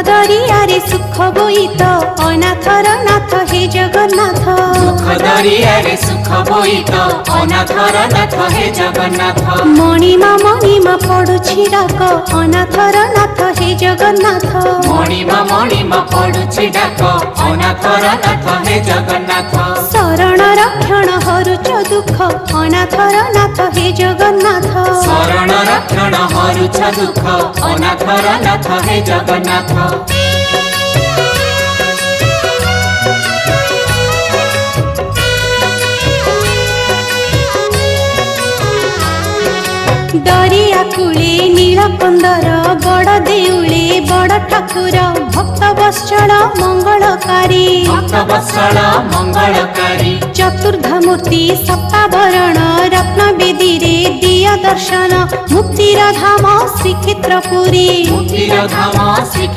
दरियारे सुख बोईत अनाथर नाथ हे जगन्नाथ। दुख दरियारे सुख बोईत अनाथर नाथ हे जगन्नाथ। मणिमा पड़ुछि डाक अनाथर नाथ हे जगन्नाथ। मणिमा पड़ुछि डाक अनाथर नाथ हे जगन्नाथ। शरण रक्षण हरुच दुख अनाथर नाथ हे जगन्नाथ। शरण रक्षण हरुच दुख अनाथर नाथ हे जगन्नाथ। दरिया कूले नीलकंदर बड़ देउले बड़ ठाकुर भक्त वत्सल मंगलकारी। भक्त वत्सल मंगलकारी चतुर्धामूर्ति सप्तावरण रत्न बेदी रे दिया दर्शन मुक्तिर धाम श्रीक्षेत्रपुरी। मुक्तिर धाम श्री